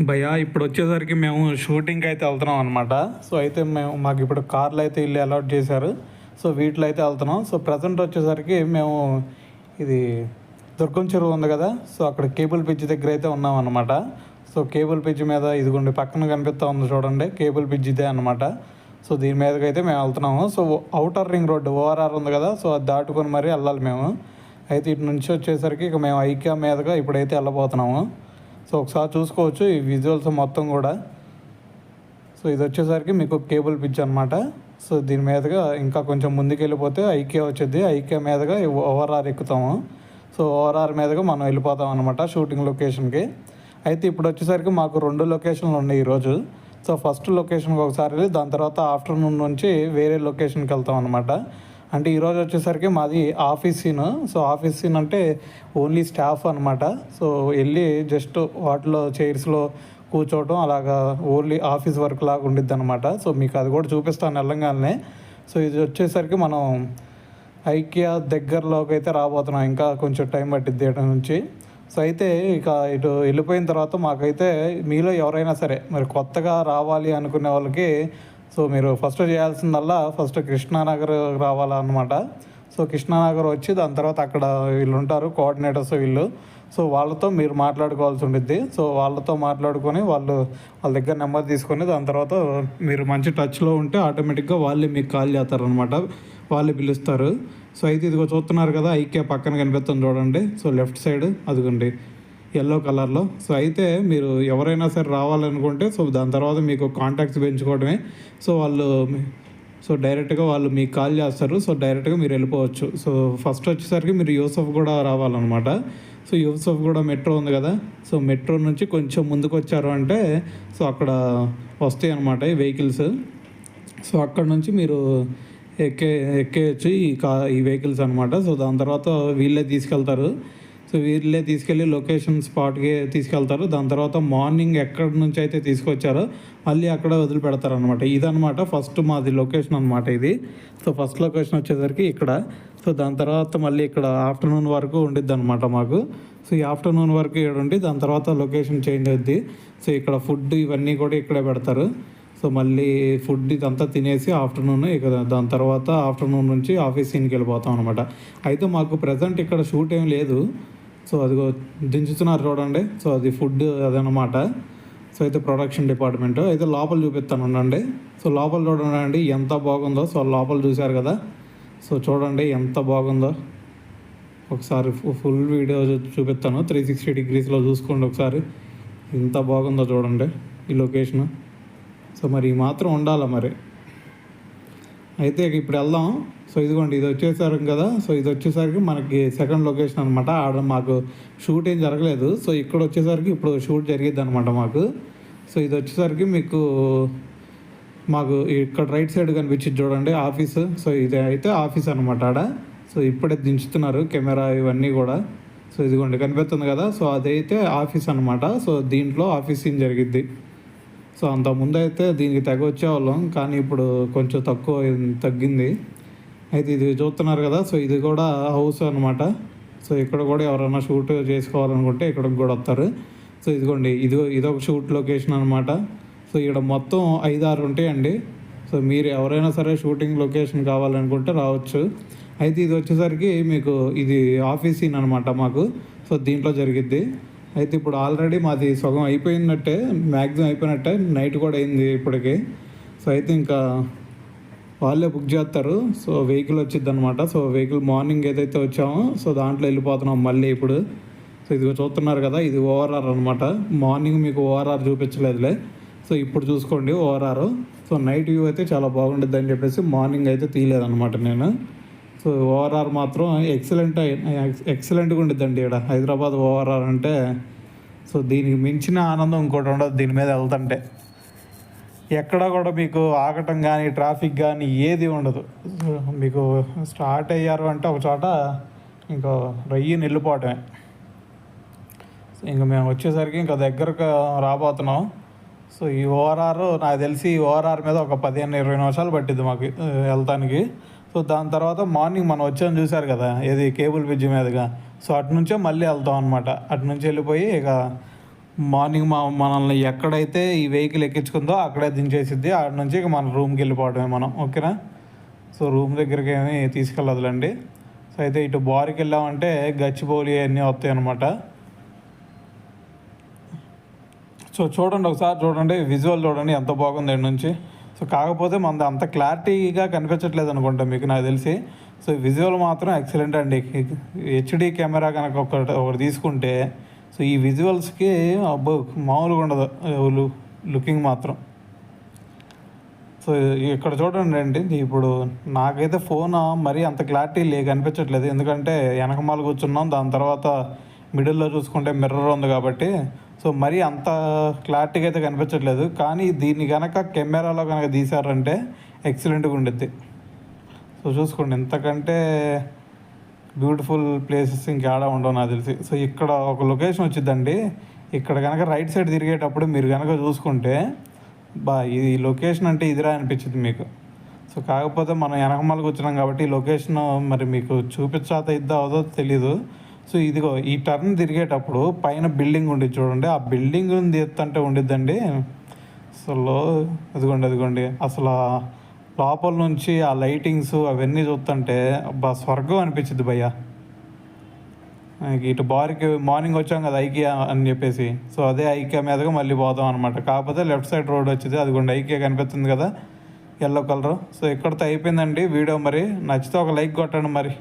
భయ్యా ఇప్పుడు వచ్చేసరికి మేము షూటింగ్కి అయితే వెళ్తున్నాం అనమాట. సో అయితే మాకు ఇప్పుడు కార్లు అయితే ఇల్లు అలాట్ చేశారు. సో వీటిలో అయితే వెళ్తున్నాం. సో ప్రజెంట్ వచ్చేసరికి మేము ఇది దుర్గం చెరువు ఉంది కదా, సో అక్కడ కేబుల్ బ్రిడ్జ్ దగ్గర అయితే ఉన్నాం అనమాట. సో కేబుల్ బ్రిడ్జ్ మీద ఇదిగోండి పక్కన కనిపిస్తూ ఉంది చూడండి, కేబుల్ బ్రిడ్జ్ ఇదే అనమాట. సో దీని మీదకి అయితే మేము వెళ్తున్నాము. So outer ring road ORR ఉంది కదా, సో అది దాటుకొని మరీ వెళ్ళాలి మేము. అయితే ఇటు నుంచి వచ్చేసరికి ఇక మేము ఐక్యా మీదగా ఇప్పుడైతే వెళ్ళబోతున్నాము. సో ఒకసారి చూసుకోవచ్చు ఈ విజువల్స్ మొత్తం కూడా. సో ఇది వచ్చేసరికి మీకు కేబుల్ బ్రిడ్జ్ అనమాట. సో దీని మీదుగా ఇంకా కొంచెం ముందుకు వెళ్ళిపోతే ఐక్యా వచ్చేది. ఐక్యా మీదుగా ఓఆర్ఆర్ ఎక్కుతాము. సో ఓఆర్ఆర్ మీదుగా మనం వెళ్ళిపోతాం అనమాట షూటింగ్ లొకేషన్కి. అయితే ఇప్పుడు వచ్చేసరికి మాకు 2 లొకేషన్లు ఉన్నాయి ఈరోజు. సో ఫస్ట్ లొకేషన్కి ఒకసారి వెళ్ళి దాని తర్వాత ఆఫ్టర్నూన్ నుంచి వేరే లొకేషన్కి వెళ్తాం అనమాట. అంటే ఈరోజు వచ్చేసరికి మాది office scene. So office scene అంటే ఓన్లీ స్టాఫ్ అనమాట. సో వెళ్ళి జస్ట్ వాటిలో చైర్స్లో కూర్చోవడం అలాగా ఓన్లీ ఆఫీస్ వర్క్ లాగా ఉండిద్ది అనమాట. సో మీకు అది కూడా చూపిస్తాను వెళ్ళంగానే. సో ఇది వచ్చేసరికి మనం ఐకియా దగ్గరలోకి అయితే రాబోతున్నాం. ఇంకా కొంచెం టైం పట్టిద్ది ఇటు నుంచి. సో అయితే ఇక ఇటు వెళ్ళిపోయిన తర్వాత మాకైతే మీలో ఎవరైనా సరే మరి కొత్తగా రావాలి అనుకునే వాళ్ళకి సో మీరు ఫస్ట్ చేయాల్సిందల్లా ఫస్ట్ కృష్ణానగర్ రావాలన్నమాట. సో కృష్ణానగర్ వచ్చి దాని తర్వాత అక్కడ వీళ్ళు ఉంటారు కోఆర్డినేటర్స్ వీళ్ళు. సో వాళ్ళతో మీరు మాట్లాడుకోవాల్సి ఉండిద్ది. సో వాళ్ళతో మాట్లాడుకొని వాళ్ళ దగ్గర నెంబర్ తీసుకొని దాని తర్వాత మీరు మంచి టచ్లో ఉంటే ఆటోమేటిక్గా వాళ్ళే మీకు కాల్ చేస్తారనమాట, వాళ్ళే పిలుస్తారు. సో అయితే ఇదిగో చూస్తున్నారు కదా ఐక్య పక్కన కనిపిస్తుంది చూడండి. సో లెఫ్ట్ సైడ్ అదిగోండి ఎల్లో కలర్లో. సో అయితే మీరు ఎవరైనా సరే రావాలనుకుంటే సో దాని తర్వాత మీకు కాంటాక్ట్స్ పెంచుకోవడమే. సో డైరెక్ట్గా వాళ్ళు మీకు కాల్ చేస్తారు. సో డైరెక్ట్గా మీరు వెళ్ళిపోవచ్చు. సో ఫస్ట్ వచ్చేసరికి మీరు యూసఫ్ కూడా రావాలన్నమాట. సో యూసఫ్ కూడా మెట్రో ఉంది కదా, సో మెట్రో నుంచి కొంచెం ముందుకు వచ్చారు అంటే సో అక్కడ వస్తాయి అన్నమాట ఈ వెహికల్స్. సో అక్కడ నుంచి మీరు ఎక్కేయచ్చు ఈ వెహికల్స్ అనమాట. సో దాని తర్వాత వీళ్ళే తీసుకెళ్తారు. సో వీళ్ళే తీసుకెళ్ళి లొకేషన్ స్పాట్కి తీసుకెళ్తారు. దాని తర్వాత మార్నింగ్ ఎక్కడి నుంచి అయితే తీసుకొచ్చారో మళ్ళీ అక్కడ వదిలిపెడతారు అనమాట. ఇదనమాట ఫస్ట్ మాది లొకేషన్ అనమాట ఇది. సో ఫస్ట్ లొకేషన్ వచ్చేసరికి ఇక్కడ. సో దాని తర్వాత మళ్ళీ ఇక్కడ ఆఫ్టర్నూన్ వరకు ఉండిద్ది అనమాట మాకు. సో ఈ ఆఫ్టర్నూన్ వరకు ఇక్కడ ఉండి దాని తర్వాత లొకేషన్ చేంజ్ అవుద్ది. సో ఇక్కడ ఫుడ్ ఇవన్నీ కూడా ఇక్కడే పెడతారు. సో మళ్ళీ ఫుడ్ ఇదంతా తినేసి ఆఫ్టర్నూన్ ఇక దాని తర్వాత ఆఫ్టర్నూన్ నుంచి ఆఫీస్ సీన్కి వెళ్ళిపోతాం అనమాట. అయితే మాకు ప్రజెంట్ ఇక్కడ షూట్ ఏం లేదు. సో అదిగో దించుతున్నారు చూడండి. సో అది ఫుడ్ అదనమాట. సో అయితే ప్రొడక్షన్ డిపార్ట్మెంట్ అయితే లోపల చూపిస్తాను ఉండండి. సో లోపల చూడండి ఎంత బాగుందో. సో లోపల చూశారు కదా, సో చూడండి ఎంత బాగుందో. ఒకసారి ఫుల్ వీడియో చూపిస్తాను 360 డిగ్రీస్లో చూసుకోండి ఒకసారి. ఎంత బాగుందో చూడండి ఈ లొకేషన్. సో మరి ఈ మాత్రం ఉండాలా మరి. అయితే ఇప్పుడు వెళ్దాం. సో ఇదిగోండి ఇది వచ్చేసరికి కదా, సో ఇది వచ్చేసరికి మనకి సెకండ్ లొకేషన్ అనమాట. ఆడ మాకు షూట్ ఏం జరగలేదు. సో ఇక్కడ వచ్చేసరికి ఇప్పుడు షూట్ జరిగిద్ది అనమాట మాకు. సో ఇది వచ్చేసరికి మాకు ఇక్కడ రైట్ సైడ్ కనిపించింది చూడండి ఆఫీసు. సో ఇది అయితే ఆఫీస్ అనమాట ఆడ. సో ఇప్పుడే దించుతున్నారు కెమెరా ఇవన్నీ కూడా. సో ఇదిగోండి కనిపిస్తుంది కదా, సో అదైతే ఆఫీస్ అనమాట. సో దీంట్లో ఆఫీస్ సీన్ జరిగిద్ది. సో అంతకుముందు అయితే దీనికి తెగ వచ్చేవాళ్ళం, కానీ ఇప్పుడు కొంచెం తగ్గింది. అయితే ఇది చూస్తున్నారు కదా, సో ఇది కూడా హౌస్ అనమాట. సో ఇక్కడ కూడా ఎవరైనా షూట్ చేసుకోవాలనుకుంటే ఇక్కడికి కూడా వస్తారు. సో ఇదిగోండి ఇదొక షూట్ లొకేషన్ అనమాట. సో ఇక్కడ మొత్తం 5-6 ఉంటాయండి. సో మీరు ఎవరైనా సరే షూటింగ్ లొకేషన్ కావాలనుకుంటే రావచ్చు. అయితే ఇది వచ్చేసరికి మీకు ఇది ఆఫీస్ సీన్ అనమాట మాకు. సో దీంట్లో జరిగిద్ది. అయితే ఇప్పుడు ఆల్రెడీ మాది సగం అయిపోయినట్టే, మ్యాక్సిమం అయిపోయినట్టే, నైట్ కూడా అయింది ఇప్పటికి. సో అయితే ఇంకా వాళ్ళే బుక్ చేస్తారు. సో వెహికల్ వచ్చింది అనమాట. సో వెహికల్ మార్నింగ్ ఏదైతే వచ్చామో సో దాంట్లో వెళ్ళిపోతున్నాం మళ్ళీ ఇప్పుడు. సో ఇదిగో చూస్తున్నారు కదా, ఇది ఓఆర్ఆర్ అనమాట. మార్నింగ్ మీకు ఓఆర్ఆర్ చూపించలేదులే. సో ఇప్పుడు చూసుకోండి ఓఆర్ఆర్. సో నైట్ వ్యూ అయితే చాలా బాగుంటుంది అని చెప్పేసి మార్నింగ్ అయితే తీయలేదన్నమాట నేను. సో ఓఆర్ఆర్ మాత్రం ఎక్సలెంట్గా ఉండిద్దండి ఇక్కడ హైదరాబాద్ ఓఆర్ఆర్ అంటే. సో దీనికి మించిన ఆనందం ఇంకోటి ఉండదు దీని మీద వెళ్తుంటే. ఎక్కడ కూడా మీకు ఆగటం కానీ ట్రాఫిక్ కానీ ఏది ఉండదు. మీకు స్టార్ట్ అయ్యారు అంటే ఒక చోట ఇంకా రయ్యని వెళ్ళిపోవటమే. ఇంకా మేము వచ్చేసరికి ఇంకా దగ్గరకు రాబోతున్నాం. సో ఈ ఓఆర్ఆర్ నాకు తెలిసి ఈ ఓఆర్ఆర్ మీద ఒక 15-20 నిమిషాలు పట్టిద్ది మాకు వెళ్తానికి. సో దాని తర్వాత మార్నింగ్ మనం వచ్చాము చూసారు కదా, ఏది కేబుల్ బ్రిడ్జ్ మీదుగా. సో అటు నుంచే మళ్ళీ వెళ్తాం అనమాట. అటు నుంచి వెళ్ళిపోయి ఇక మార్నింగ్ మనల్ని ఎక్కడైతే ఈ వెహికల్ ఎక్కించుకుందో అక్కడే దించేసిద్ది. ఆడ నుంచి ఇక మన రూమ్కి వెళ్ళిపోవడమే మనం. ఓకేనా? సో రూమ్ దగ్గరికి ఏమీ తీసుకెళ్ళదులేండి. సో అయితే ఇటు బార్కి వెళ్ళామంటే గచ్చిబౌలి అన్నీ వస్తాయి అన్నమాట. సో చూడండి, ఒకసారి చూడండి, విజువల్ చూడండి ఎంత బాగుంది ఎండ్ నుంచి. సో కాకపోతే మనది అంత క్లారిటీగా కనిపించట్లేదు అనుకుంటా మీకు, నాకు తెలిసి. సో విజువల్ మాత్రం ఎక్సలెంట్ అండి. హెచ్డి కెమెరా కనుక ఒకటి తీసుకుంటే సో ఈ విజువల్స్కి అబ్బో మామూలుగా ఉండదు లుకింగ్ మాత్రం. సో ఇక్కడ చూడండి అండి, ఇప్పుడు నాకైతే ఫోన్ మరీ అంత క్లారిటీ కనిపించట్లేదు, ఎందుకంటే వెనకమాల కూర్చున్నాం, దాని తర్వాత మిడిల్లో చూసుకుంటే మిర్రర్ ఉంది కాబట్టి సో మరీ అంత క్లారిటీగా అయితే కనిపించట్లేదు. కానీ దీన్ని కనుక కెమెరాలో కనుక తీశారంటే ఎక్సలెంట్గా ఉండిద్ది. సో చూసుకోండి, ఎంతకంటే బ్యూటిఫుల్ ప్లేసెస్ ఇంకేడా ఉండవు నాకు తెలిసి. సో ఇక్కడ ఒక లొకేషన్ వచ్చిందండి. ఇక్కడ కనుక రైట్ సైడ్ తిరిగేటప్పుడు మీరు కనుక చూసుకుంటే ఈ లొకేషన్ అంటే ఇదిరా అనిపించింది మీకు. సో కాకపోతే మనం వెనకమాల కూర్చున్నాం కాబట్టి ఈ లొకేషన్ మరి మీకు చూపించాత ఇద్దా అవదో తెలీదు. సో ఇదిగో ఈ టర్న్ తిరిగేటప్పుడు పైన బిల్డింగ్ ఉండి చూడండి, ఆ బిల్డింగ్ తీస్తుంటే ఉండిద్దండి. అసలు అదిగోండి అసలు లోపల నుంచి ఆ లైటింగ్స్ అవన్నీ చూస్తుంటే అబ్బా స్వర్గం అనిపించింది భయ్య. ఇటు బార్కి మార్నింగ్ వచ్చాం కదా ఐకియా అని చెప్పేసి, సో అదే ఐకియా మీదగా మళ్ళీ పోదాం అనమాట. కాకపోతే లెఫ్ట్ సైడ్ రోడ్ వచ్చింది, అదిగోండి ఐకియా కనిపిస్తుంది కదా ఎల్లో కలర్. సో ఇక్కడితో అయిపోయిందండి వీడియో. మరి నచ్చితే ఒక లైక్ కొట్టండి మరి.